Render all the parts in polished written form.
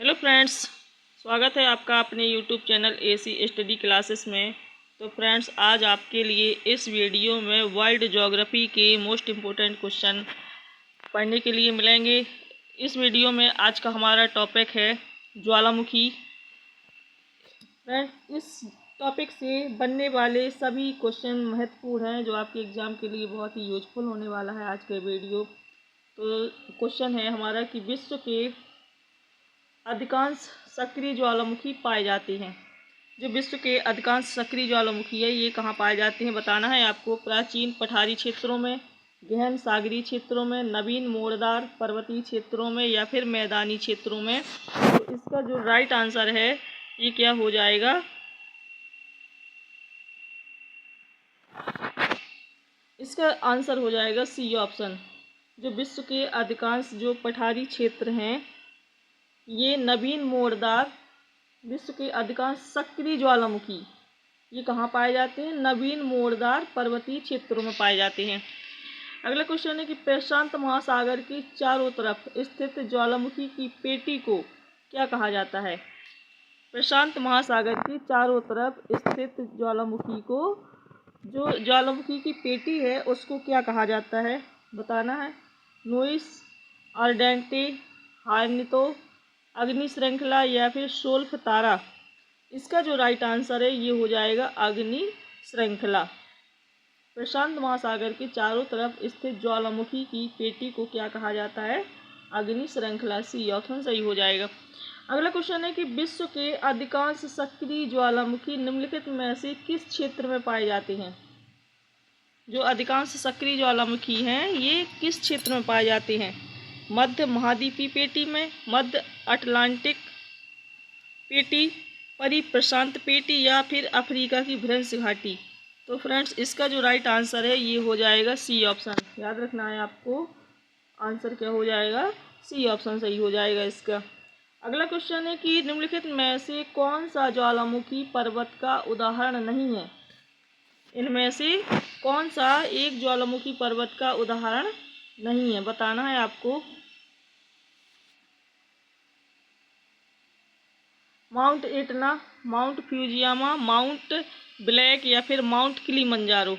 Hello friends, स्वागत है आपका अपने YouTube channel AC study classes में। तो फ्रेंड्स, आज आपके लिए इस वीडियो में वर्ल्ड ज्योग्राफी के मोस्ट इम्पोर्टेंट क्वेश्चन पढ़ने के लिए मिलेंगे। इस वीडियो में आज का हमारा टॉपिक है ज्वालामुखी। फ्रेंड्स, इस टॉपिक से बनने वाले सभी क्वेश्चन महत्वपूर्ण हैं जो आपके एग्ज़ाम के लिए बहुत ही यूजफुल होने वाला है आज का वीडियो। तो क्वेश्चन है हमारा कि विश्व के अधिकांश सक्रिय ज्वालामुखी पाए जाते हैं। जो विश्व के अधिकांश सक्रिय ज्वालामुखी है ये कहाँ पाए जाते हैं बताना है आपको। प्राचीन पठारी क्षेत्रों में, गहन सागरीय क्षेत्रों में, नवीन मोड़दार पर्वतीय क्षेत्रों में या फिर मैदानी क्षेत्रों में। तो इसका जो राइट आंसर है ये क्या हो जाएगा? इसका आंसर हो जाएगा सी ऑप्शन। जो विश्व के अधिकांश जो पठारी क्षेत्र हैं ये नवीन मोड़दार, विश्व के अधिकांश सक्रिय ज्वालामुखी ये कहाँ पाए जाते हैं? नवीन मोड़दार पर्वतीय क्षेत्रों में पाए जाते हैं। अगला क्वेश्चन है कि प्रशांत महासागर के चारों तरफ स्थित ज्वालामुखी की पेटी को क्या कहा जाता है? प्रशांत महासागर के चारों तरफ स्थित ज्वालामुखी को, जो ज्वालामुखी की पेटी है उसको क्या कहा जाता है बताना है। नोइस, आर्डेंटे, हार्नितो, अग्नि श्रृंखला या फिर शोल्फ तारा। इसका जो राइट आंसर है ये हो जाएगा अग्नि श्रृंखला। प्रशांत महासागर के चारों तरफ स्थित ज्वालामुखी की पेटी को क्या कहा जाता है? अग्नि श्रृंखला। सी ऑप्शन सही हो जाएगा। अगला क्वेश्चन है कि विश्व के अधिकांश सक्रिय ज्वालामुखी निम्नलिखित में से किस क्षेत्र में पाए जाते हैं? जो अधिकांश सक्रिय ज्वालामुखी हैं ये किस क्षेत्र में पाए जाते हैं? मध्य महाद्वीपीय पेटी में, मध्य अटलांटिक पेटी, परिप्रशांत पेटी या फिर अफ्रीका की भ्रंश घाटी। तो फ्रेंड्स, इसका जो राइट आंसर है ये हो जाएगा सी ऑप्शन। याद रखना है आपको, आंसर क्या हो जाएगा? सी ऑप्शन सही हो जाएगा इसका। अगला क्वेश्चन है कि निम्नलिखित में से कौन सा ज्वालामुखी पर्वत का उदाहरण नहीं है? इनमें से कौन सा एक ज्वालामुखी पर्वत का उदाहरण नहीं है बताना है आपको। Mount Etna, Mount Fujiyama, Mount Black या फिर माउंट किलिमंजारो।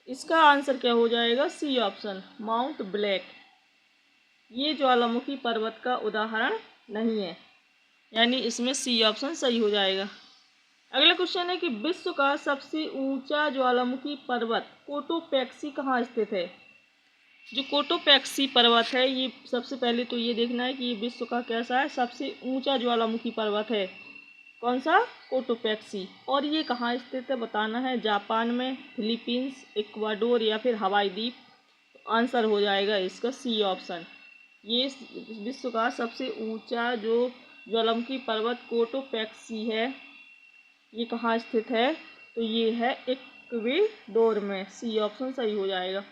इसका आंसर क्या हो जाएगा? C option, Mount Black. ये ज्वालामुखी पर्वत का उदाहरण नहीं है, यानी इसमें सी ऑप्शन सही हो जाएगा। अगला क्वेश्चन है कि विश्व का सबसे ऊंचा ज्वालामुखी पर्वत कोटोपैक्सी कहाँ स्थित है? जो कोटोपैक्सी पर्वत है ये सबसे पहले तो ये देखना है कि ये विश्व का कैसा है, सबसे ऊंचा ज्वालामुखी पर्वत है। कौन सा? कोटोपैक्सी। और ये कहाँ स्थित है बताना है। जापान में, फिलीपींस, इक्वाडोर या फिर हवाई द्वीप। तो आंसर हो जाएगा इसका सी ऑप्शन। ये विश्व का सबसे ऊंचा जो ज्वालामुखी पर्वत कोटोपैक्सी है ये कहाँ स्थित है? तो ये है इक्वाडोर में। सी ऑप्शन सही हो जाएगा।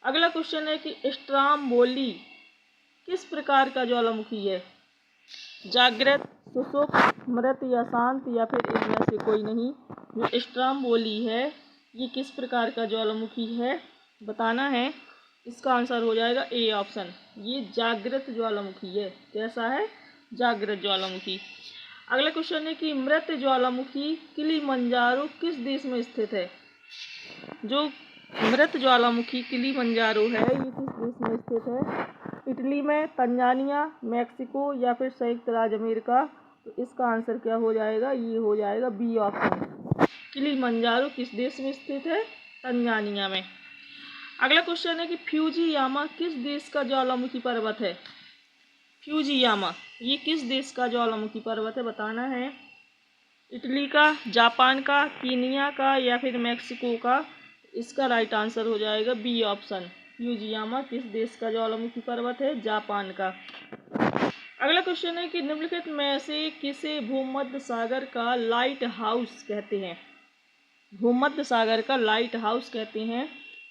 अगला क्वेश्चन है कि स्ट्राम्बोली किस प्रकार का ज्वालामुखी है? जागृत, सुषुप्त, मृत या शांत या फिर इनमें से कोई नहीं। जो स्ट्राम्बोली है ये किस प्रकार का ज्वालामुखी है बताना है। इसका आंसर हो जाएगा ए ऑप्शन, ये जागृत ज्वालामुखी है। कैसा है? जागृत ज्वालामुखी। अगला क्वेश्चन है कि मृत ज्वालामुखी किलिमंजारो किस देश में स्थित है? जो मृत ज्वालामुखी किलिमंजारो है ये किस देश में स्थित है? इटली में, तंजानिया, मैक्सिको या फिर संयुक्त राज्य अमेरिका। तो इसका आंसर क्या हो जाएगा? ये हो जाएगा बी ऑप्शन। किलिमंजारो किस देश में स्थित है? तंजानिया में। अगला क्वेश्चन है कि फ्यूजियामा किस देश का ज्वालामुखी पर्वत है? फ्यूजियामा ये किस देश का ज्वालामुखी पर्वत है बताना है। इटली का, जापान का, कीनिया का या फिर मैक्सिको का। इसका राइट आंसर हो जाएगा बी ऑप्शन। फ्यूजियामा किस देश का ज्वालामुखी पर्वत है? जापान का। अगला क्वेश्चन है कि निम्नलिखित में से किसे भूमध्य सागर का लाइट हाउस कहते हैं? भूमध्य सागर का लाइट हाउस कहते हैं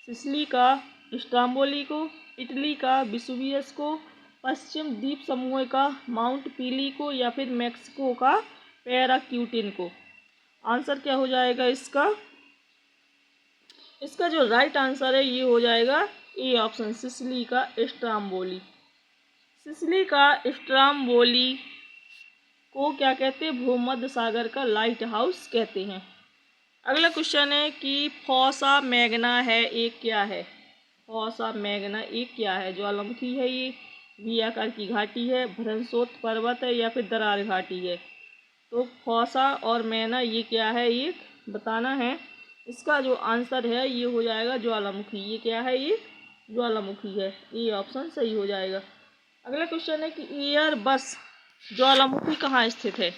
सिसिली का स्ट्राम्बोली को, इटली का विसुवियस को, पश्चिम द्वीप समूह का माउंट पीली को या फिर मैक्सिको का पैराक्यूटिन को। आंसर क्या हो जाएगा इसका? इसका जो राइट आंसर है ये हो जाएगा ए ऑप्शन, सिसिली का स्ट्राम्बोली। सिसिली का स्ट्राम्बोली को क्या कहते हैं? भूमध्य सागर का लाइट हाउस कहते हैं। अगला क्वेश्चन है कि फॉसा मैग्ना है एक क्या है? फॉसा मैग्ना एक क्या है? ज्वालामुखी है ये, वी आकार की घाटी है, भ्रंशोत पर्वत है या फिर दरार घाटी है? तो फॉसा और मैना ये क्या है? ये बताना है। इसका जो आंसर है ये हो जाएगा ज्वालामुखी। ये क्या है? ये ज्वालामुखी है। ये ऑप्शन सही हो जाएगा। अगला क्वेश्चन है कि एयर बस ज्वालामुखी कहाँ स्थित है?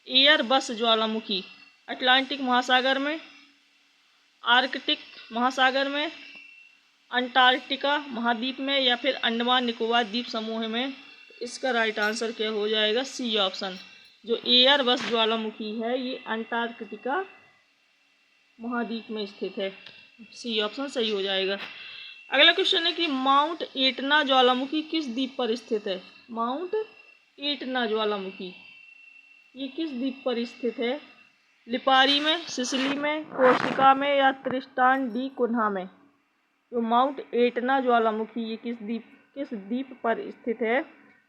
एयर बस ज्वालामुखी अटलांटिक महासागर में, आर्कटिक महासागर में, अंटार्कटिका महाद्वीप में या फिर अंडमान निकोबार द्वीप समूह में? इसका राइट आंसर क्या हो जाएगा? C option. जो एयर बस ज्वालामुखी है ये अंटार्कटिका महाद्वीप में स्थित है। सी ऑप्शन सही हो जाएगा। अगला क्वेश्चन है कि माउंट एटना ज्वालामुखी किस द्वीप पर स्थित है? माउंट एटना ज्वालामुखी ये किस द्वीप पर स्थित है? लिपारी में, सिसिली में, कोर्सिका में या त्रिस्टान डी कुन्हा में? जो माउंट एटना ज्वालामुखी ये किस द्वीप पर स्थित है?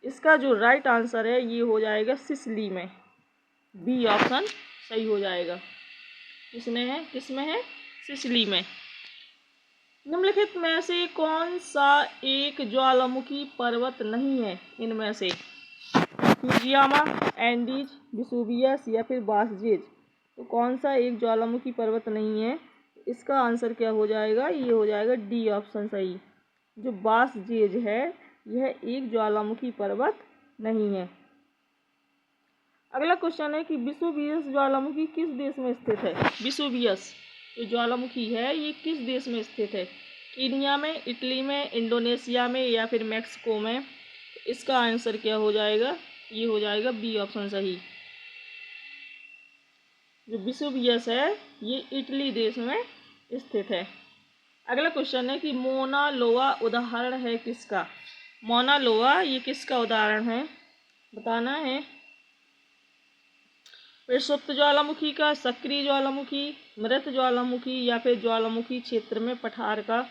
इसका जो राइट आंसर है ये हो जाएगा सिसिली में। बी ऑप्शन सही हो जाएगा। किसमें है? सिसिली में। निम्नलिखित में से कौन सा एक ज्वालामुखी पर्वत नहीं है? इनमें से फुजियामा, एंडीज, वेसुवियस या फिर बासजेज? तो कौन सा एक ज्वालामुखी पर्वत नहीं है? इसका आंसर क्या हो जाएगा? ये हो जाएगा डी ऑप्शन सही। जो बासजेज है यह एक ज्वालामुखी पर्वत नहीं है। अगला क्वेश्चन है कि वेसुवियस ज्वालामुखी किस देश में स्थित है? वेसुवियस जो ज्वालामुखी है ये किस देश में स्थित है? कीनिया में, इटली में, इंडोनेशिया में या फिर मैक्सिको में? इसका आंसर क्या हो जाएगा? ये हो जाएगा बी ऑप्शन सही। जो वेसुवियस है ये इटली देश में स्थित है। अगला क्वेश्चन है कि मोना लोआ उदाहरण है किसका? मोना लोआ ये किसका उदाहरण है? बताना है। प्रसुप्त ज्वालामुखी का, सक्रिय ज्वालामुखी, मृत ज्वालामुखी या फिर ज्वालामुखी क्षेत्र में पठार का?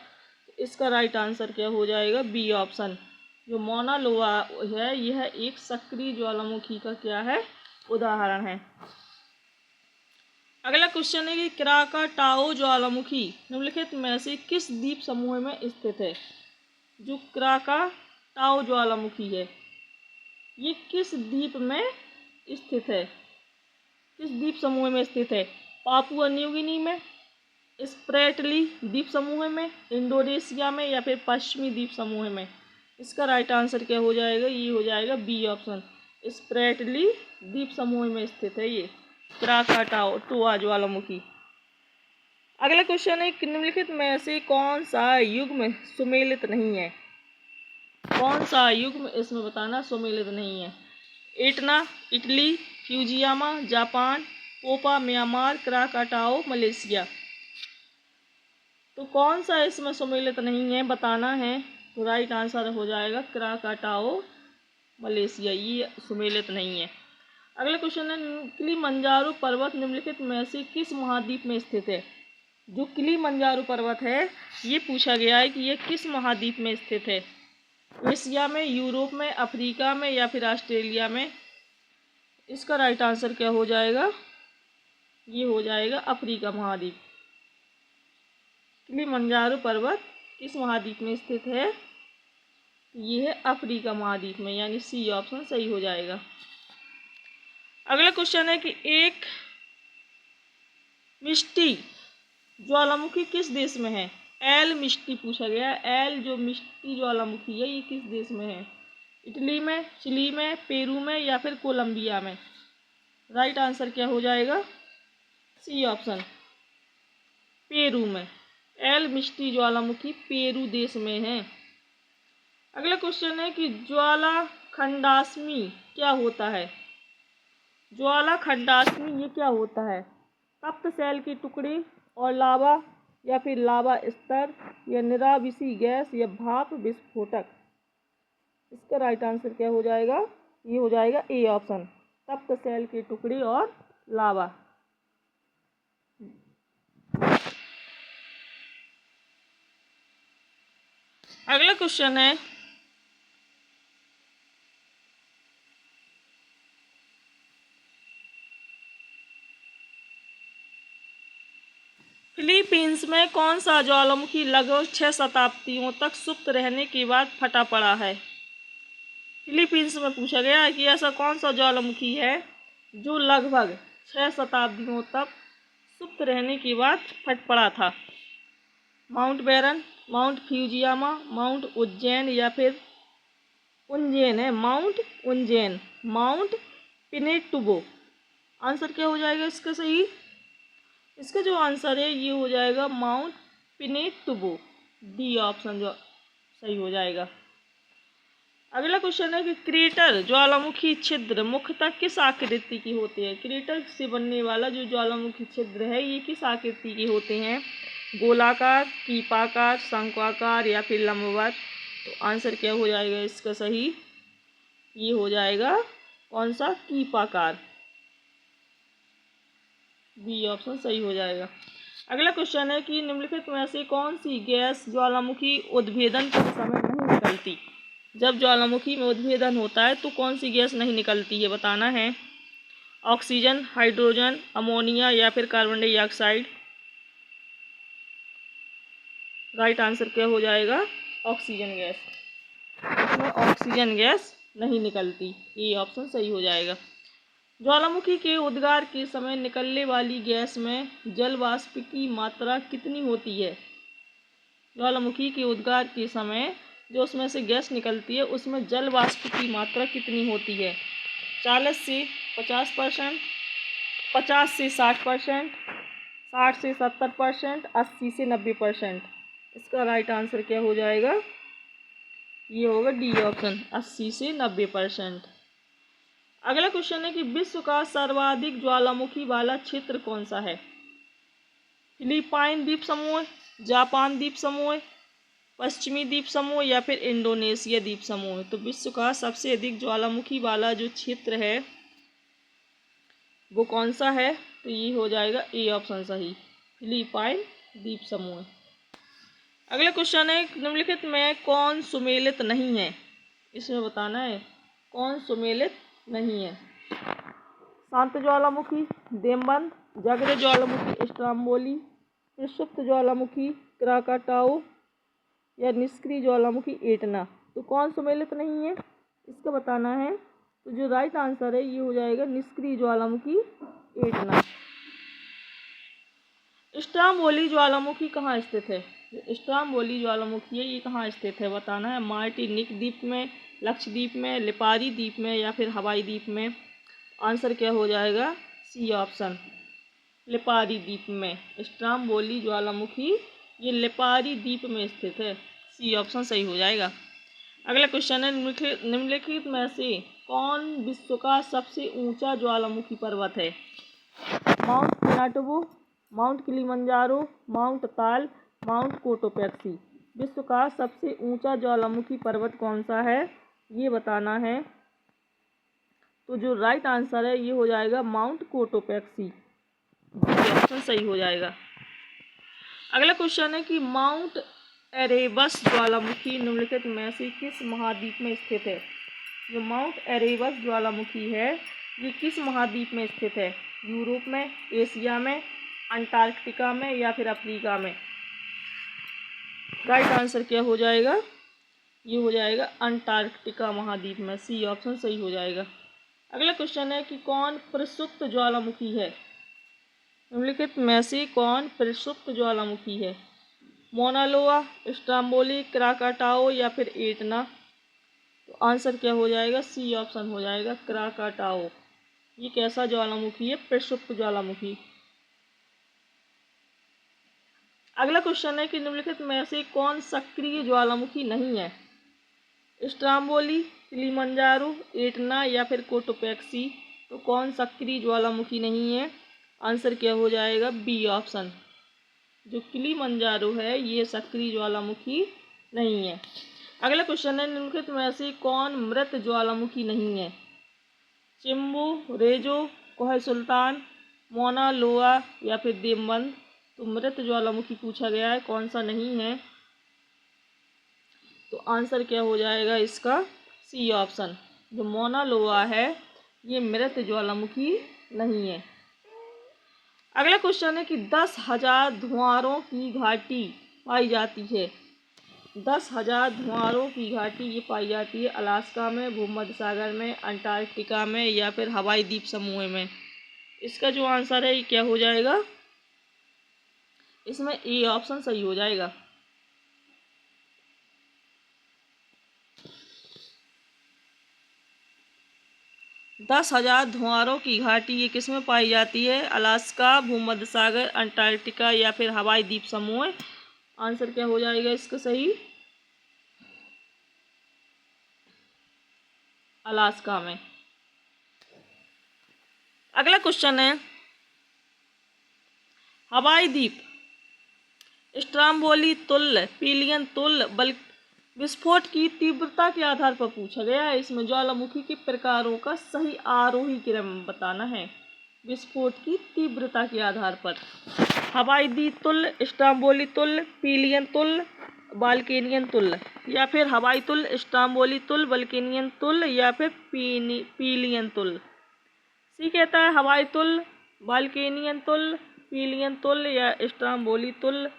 इसका राइट आंसर क्या हो जाएगा? B option. जो मौना लोआ है यह एक सक्रिय ज्वालामुखी का क्या है? उदाहरण है। अगला क्वेश्चन है कि क्राकाटाओ ज्वालामुखी निम्नलिखित में से किस द्वीप समूह में स्थित है? जो क्राकाटाओ ज्वालामुखी है ये किस द्वीप में स्थित है? किस द्वीप समूह में स्थित है? पापुआ न्यू गिनी में, स्प्रेटली द्वीप समूह में, इंडोनेशिया में या फिर पश्चिमी द्वीप समूह में? इसका राइट आंसर क्या हो जाएगा? ये हो जाएगा बी ऑप्शन। स्प्रेटली द्वीप समूह में स्थित है ये क्राकाटाओ ज्वालामुखी। अगला क्वेश्चन है निम्नलिखित में से कौन सा युग्म सुमेलित नहीं है? कौन सा युग्म इसमें बताना सुमेलित नहीं है? Etna Italy, Fujiyama Japan, Popa Myanmar, Krakatoa Malaysia? तो कौन सा इसमें सुमेलित नहीं है बताना है। तो राइट आंसर हो जाएगा क्राकाटाओ मलेशिया, ये सुमेलित नहीं है। अगला क्वेश्चन है किलिमंजारो पर्वत निम्नलिखित में से किस महाद्वीप में स्थित है? जो किलिमंजारो पर्वत है ये पूछा गया है कि ये किस महाद्वीप में स्थित है? एशिया में, यूरोप में, अफ्रीका में या फिर ऑस्ट्रेलिया में? इसका राइट आंसर क्या हो जाएगा? ये हो जाएगा अफ्रीका महाद्वीप। किलिमंजारो पर्वत किस महाद्वीप में स्थित है? ये है अफ्रीका महाद्वीप में, यानी सी ऑप्शन सही हो जाएगा। अगला क्वेश्चन है कि एक मिस्टी ज्वालामुखी किस देश में है? एल मिस्टी पूछा गया है। एल जो मिस्टी ज्वालामुखी है ये किस देश में है? इटली में, चिली में, पेरू में या फिर कोलंबिया में? राइट आंसर क्या हो जाएगा? सी ऑप्शन पेरू में। एल मिस्टी ज्वालामुखी पेरू देश में है। अगला क्वेश्चन है कि ज्वाला खंडास्मी क्या होता है? ज्वाला खंडास्मी ये क्या होता है? तप्त सेल के टुकड़े और लावा या फिर लावा स्तर या निराविसी गैस या भाप विस्फोटक? इसका राइट आंसर क्या हो जाएगा? ये हो जाएगा ए ऑप्शन, तप्त सेल के टुकड़े और लावा। अगला क्वेश्चन है फिलीपींस में कौन सा ज्वालामुखी लगभग 6 शताब्दियों तक सुप्त रहने के बाद फटा पड़ा है? फिलीपींस में पूछा गया है कि ऐसा कौन सा ज्वालामुखी है जो लगभग 6 शताब्दियों तक सुप्त रहने के बाद फट पड़ा था? माउंट बैरन, माउंट फ्यूजियामा, माउंट उज्जैन या फिर उज्जैन है, माउंट उज्जैन, माउंट पिनेटुबो। आंसर क्या हो जाएगा इसका सही? इसका जो आंसर है ये हो जाएगा माउंट पिनेटुबो, डी ऑप्शन जो सही हो जाएगा। अगला क्वेश्चन है कि क्रेटर ज्वालामुखी छिद्र मुख्यतः किस आकृति की होते हैं? क्रेटर से बनने वाला जो ज्वालामुखी छिद्र है ये किस आकृति के होते हैं? गोलाकार, कीपाकार, शंक्वाकार या फिर लंबवत? तो आंसर क्या हो जाएगा इसका सही? ये हो जाएगा कौन सा? कीपाकार, बी ऑप्शन सही हो जाएगा। अगला क्वेश्चन है कि निम्नलिखित में से कौन सी गैस ज्वालामुखी उद्भेदन के समय नहीं निकलती? जब ज्वालामुखी में उद्भेदन होता है तो कौन सी गैस नहीं निकलती है बताना है। ऑक्सीजन, हाइड्रोजन, अमोनिया या फिर कार्बन डाइऑक्साइड? राइट आंसर क्या हो जाएगा? Oxygen gas. इसमें ऑक्सीजन गैस नहीं निकलती, ये ऑप्शन सही हो जाएगा। ज्वालामुखी के उद्गार के समय निकलने वाली गैस में जल वाष्प की मात्रा कितनी होती है? ज्वालामुखी के उद्गार के समय जो उसमें से गैस निकलती है उसमें जल वाष्प की मात्रा कितनी होती है? 40 से 50%, 50 से 60%, 60 से 70%, 80 से 90%? इसका राइट आंसर क्या हो जाएगा? ये होगा डी ऑप्शन, 80 से 90%। अगला क्वेश्चन है कि विश्व का सर्वाधिक ज्वालामुखी वाला क्षेत्र कौन सा है? फिलीपाइन द्वीप समूह, जापान द्वीप समूह, पश्चिमी द्वीप समूह या फिर इंडोनेशिया द्वीप समूह? तो विश्व का सबसे अधिक ज्वालामुखी वाला जो क्षेत्र है वो कौन सा है? तो ये हो जाएगा ए ऑप्शन सही, फिलीपाइन द्वीप समूह। अगला क्वेश्चन है निम्नलिखित में कौन सुमेलित नहीं है? इसमें बताना है कौन सुमेलित नहीं है। शांत ज्वालामुखी, देमबंद, जागृत ज्वालामुखी स्ट्रोम्बोली, प्रक्षुब्ध ज्वालामुखी क्राकाटाओ या निष्क्रिय ज्वालामुखी एटना? तो कौन सुमेलित नहीं है इसका बताना है। तो जो राइट आंसर है ये हो जाएगा निष्क्रिय ज्वालामुखी एटना। स्ट्रोम्बोली ज्वालामुखी कहाँ स्थित है? स्ट्रोम्बोली ज्वालामुखी है ये कहाँ स्थित है बताना है। मार्टिनिक द्वीप में, लक्षद्वीप में, लिपारी द्वीप में या फिर हवाई द्वीप में? आंसर क्या हो जाएगा? सी ऑप्शन, लिपारी द्वीप में। स्ट्रोम्बोली ज्वालामुखी ये लिपारी द्वीप में स्थित है, सी ऑप्शन सही हो जाएगा। अगला क्वेश्चन है निम्नलिखित में से कौन विश्व का सबसे ऊंचा ज्वालामुखी पर्वत है? Mount Pinatubo, mount Kilimanjaro, mount ताल, माउंट कोटोपैक्सी? विश्व का सबसे ऊंचा ज्वालामुखी पर्वत कौन सा है ये बताना है। तो जो राइट आंसर है ये हो जाएगा माउंट कोटोपैक्सी, ऑप्शन सही हो जाएगा। अगला क्वेश्चन है कि माउंट एरेबस ज्वालामुखी निम्नलिखित में से किस महाद्वीप में स्थित है? जो माउंट एरेबस ज्वालामुखी है ये किस महाद्वीप में स्थित है? यूरोप में, एशिया में, अंटार्कटिका में या फिर अफ्रीका में? राइट आंसर क्या हो जाएगा? ये हो जाएगा अंटार्कटिका महाद्वीप में, सी ऑप्शन सही हो जाएगा। अगला क्वेश्चन है कि कौन प्रसुप्त ज्वालामुखी है? निम्नलिखित में से कौन प्रसुप्त ज्वालामुखी है? मोना लोआ, स्ट्रोम्बोली, क्राकाटाओ या फिर एटना? तो आंसर क्या हो जाएगा? सी ऑप्शन हो जाएगा, क्राकाटाओ। ये कैसा ज्वालामुखी है? प्रसुप्त ज्वालामुखी। अगला क्वेश्चन है कि निम्नलिखित में से कौन सक्रिय ज्वालामुखी नहीं है? स्ट्रोम्बोली, किलिमंजारो, एटना या फिर कोटोपैक्सी? तो कौन सक्रिय ज्वालामुखी नहीं है? आंसर क्या हो जाएगा? बी ऑप्शन, जो किलिमंजारो है ये सक्रिय ज्वालामुखी नहीं है। अगला क्वेश्चन है निम्नलिखित में से कौन मृत ज्वालामुखी नहीं है? चिम्बू, रेजो, कोह सुल्तान, मोना लोआ या फिर देवबंद? तो मृत ज्वालामुखी पूछा गया है, कौन सा नहीं है? तो आंसर क्या हो जाएगा इसका? सी ऑप्शन, जो मोना लोआ है ये मृत ज्वालामुखी नहीं है। अगला क्वेश्चन है कि 10,000 धुआंरों की घाटी पाई जाती है। 10,000 धुआंरों की घाटी ये पाई जाती है अलास्का में, भूमध्य सागर में, अंटार्कटिका में या फिर हवाई द्वीप समूह में। इसका जो आंसर है ये क्या हो जाएगा? इसमें ए ऑप्शन सही हो जाएगा। दस हजार धुआंरों की घाटी ये किस में पाई जाती है? अलास्का, भूमध्य सागर, अंटार्कटिका या फिर हवाई द्वीप समूह। आंसर क्या हो जाएगा इसका सही? अलास्का में। अगला क्वेश्चन है हवाई द्वीप स्ट्रोम्बोली तुल्य, पिलियन तुल्य, बल विस्फोट की तीव्रता के आधार पर पूछा गया है। इसमें ज्वालामुखी के प्रकारों का सही आरोही क्रम बताना है विस्फोट की तीव्रता के आधार पर। हवाई द्वीप तुल्य, स्ट्रोम्बोली तुल्य, पिलियन तुल्य, बाल्केनियन तुल्य या फिर हवाई तुल्य, स्ट्रोम्बोली तुल्य, बाल्केनियन तुल्य या फिर पिलियन तुल्य। सी कहता है हवाई तुल्य, बाल्केनियन तुल्य, पिलियन तुल्य या स्ट्रोम्बोली तुल्य।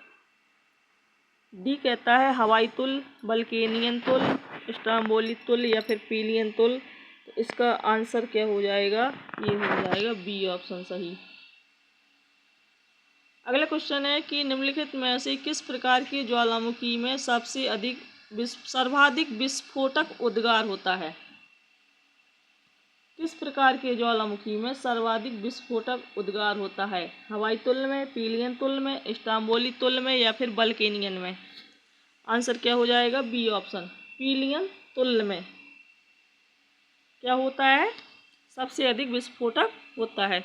डी कहता है हवाई तुल्य, बाल्केनियन तुल्य, स्ट्रोम्बोली तुल्य या फिर पिलियन तुल्य। तो इसका आंसर क्या हो जाएगा? ये हो जाएगा बी ऑप्शन सही। अगला क्वेश्चन है कि निम्नलिखित में से किस प्रकार की ज्वालामुखी में सर्वाधिक विस्फोटक उद्गार होता है? किस प्रकार के ज्वालामुखी में सर्वाधिक विस्फोटक उद्गार होता है? हवाई तुल्य में, पिलियन तुल्य में, स्ट्रोम्बोली तुल्य में या फिर बाल्केनियन में। आंसर क्या हो जाएगा? बी ऑप्शन पिलियन तुल्य में क्या होता है? सबसे अधिक विस्फोटक होता है।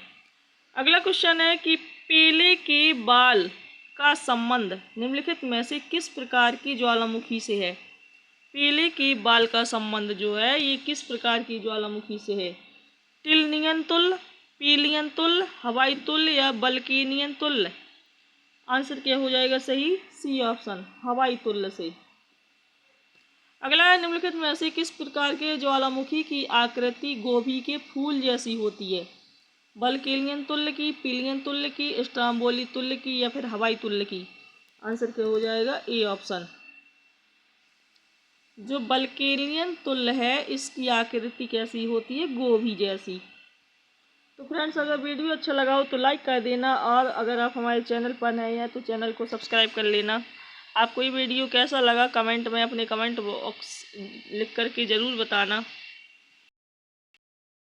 अगला क्वेश्चन है कि पेले के बाल का संबंध निम्नलिखित में से किस प्रकार की ज्वालामुखी से है? पेले के बाल का संबंध जो है ये किस प्रकार की ज्वालामुखी से है? टिल्नियन तुल्य, पिलियन तुल्य, हवाई तुल्य या बाल्केनियन तुल्य। आंसर क्या हो जाएगा सही? सी ऑप्शन हवाई तुल्य से। अगला है निम्नलिखित में से किस प्रकार के ज्वालामुखी की आकृति गोभी के फूल जैसी होती है? बाल्केनियन तुल्य की, पिलियन तुल्य की, स्ट्रोम्बोली तुल्य की या फिर हवाई तुल्य की। आंसर क्या हो जाएगा? A option. जो बाल्केनियन तुल्य है इसकी आकृति कैसी होती है? गोभी जैसी। तो फ्रेंड्स अगर वीडियो अच्छा लगा हो तो लाइक कर देना और अगर आप हमारे चैनल पर नए हैं तो चैनल को सब्सक्राइब कर लेना। आपको ये वीडियो कैसा लगा कमेंट में अपने कमेंट बॉक्स लिख करके ज़रूर बताना।